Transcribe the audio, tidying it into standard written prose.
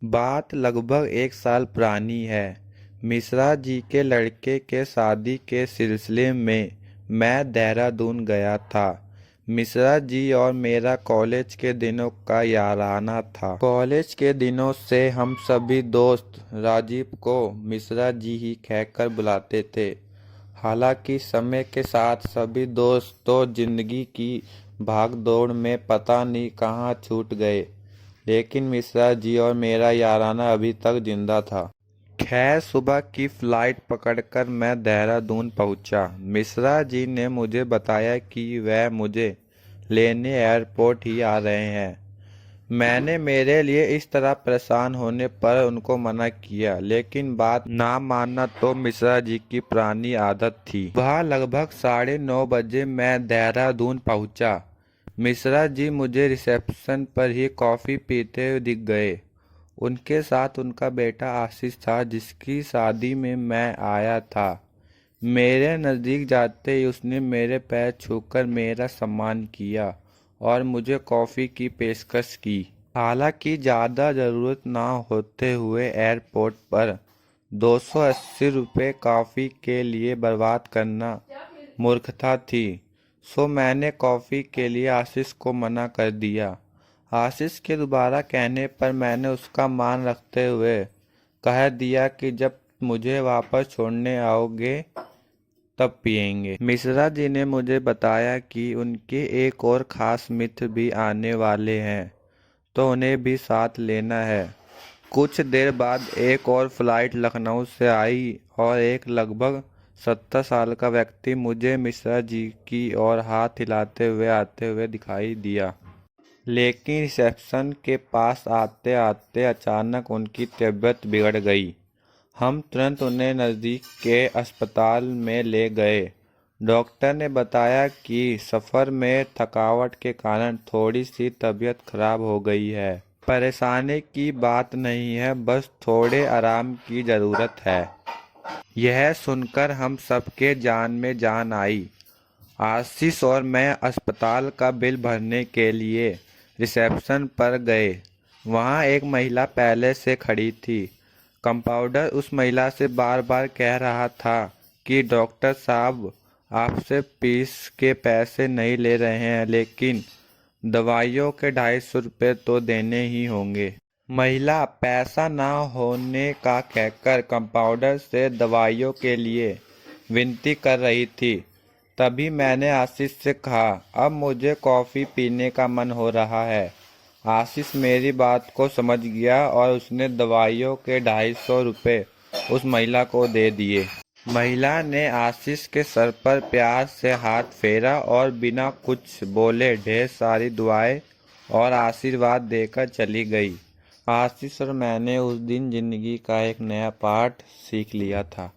बात लगभग 1 साल पुरानी है। मिश्रा जी के लड़के के शादी के सिलसिले में मैं देहरादून गया था। मिश्रा जी और मेरा कॉलेज के दिनों का याराना था। कॉलेज के दिनों से हम सभी दोस्त राजीव को मिश्रा जी ही कहकर बुलाते थे। हालांकि समय के साथ सभी दोस्त तो जिंदगी की भागदौड़ में पता नहीं कहाँ छूट गए, लेकिन मिश्रा जी और मेरा याराना अभी तक जिंदा था। खैर, सुबह की फ्लाइट पकड़कर मैं देहरादून पहुंचा। मिश्रा जी ने मुझे बताया कि वह मुझे लेने एयरपोर्ट ही आ रहे हैं। मैंने मेरे लिए इस तरह परेशान होने पर उनको मना किया, लेकिन बात ना मानना तो मिश्रा जी की पुरानी आदत थी। वह लगभग 9:30 बजे मैं देहरादून पहुंचा। मिश्रा जी मुझे रिसेप्शन पर ही कॉफ़ी पीते हुए दिख गए। उनके साथ उनका बेटा आशीष था, जिसकी शादी में मैं आया था। मेरे नज़दीक जाते ही उसने मेरे पैर छूकर मेरा सम्मान किया और मुझे कॉफ़ी की पेशकश की। हालांकि ज़्यादा ज़रूरत ना होते हुए एयरपोर्ट पर 280 रुपये कॉफ़ी के लिए बर्बाद करना मूर्खता थी। सो मैंने कॉफ़ी के लिए आशीष को मना कर दिया। आशीष के दोबारा कहने पर मैंने उसका मान रखते हुए कह दिया कि जब मुझे वापस छोड़ने आओगे तब पियेंगे। मिश्रा जी ने मुझे बताया कि उनके एक और ख़ास मित्र भी आने वाले हैं, तो उन्हें भी साथ लेना है। कुछ देर बाद एक और फ्लाइट लखनऊ से आई और एक लगभग 70 साल का व्यक्ति मुझे मिश्रा जी की ओर हाथ हिलाते हुए आते हुए दिखाई दिया। लेकिन रिसेप्शन के पास आते आते अचानक उनकी तबीयत बिगड़ गई। हम तुरंत उन्हें नज़दीक के अस्पताल में ले गए। डॉक्टर ने बताया कि सफ़र में थकावट के कारण थोड़ी सी तबीयत खराब हो गई है। परेशानी की बात नहीं है, बस थोड़े आराम की ज़रूरत है। यह सुनकर हम सबके जान में जान आई। आशीष और मैं अस्पताल का बिल भरने के लिए रिसेप्शन पर गए। वहाँ एक महिला पहले से खड़ी थी। कंपाउंडर उस महिला से बार बार कह रहा था कि डॉक्टर साहब आपसे फीस के पैसे नहीं ले रहे हैं, लेकिन दवाइयों के 250 रुपये तो देने ही होंगे। महिला पैसा ना होने का कहकर कंपाउंडर से दवाइयों के लिए विनती कर रही थी। तभी मैंने आशीष से कहा, अब मुझे कॉफ़ी पीने का मन हो रहा है। आशीष मेरी बात को समझ गया और उसने दवाइयों के 250 रुपये उस महिला को दे दिए। महिला ने आशीष के सर पर प्यार से हाथ फेरा और बिना कुछ बोले ढेर सारी दुआएं और आशीर्वाद देकर चली गई। आशीष और मैंने उस दिन जिंदगी का एक नया पाठ सीख लिया था।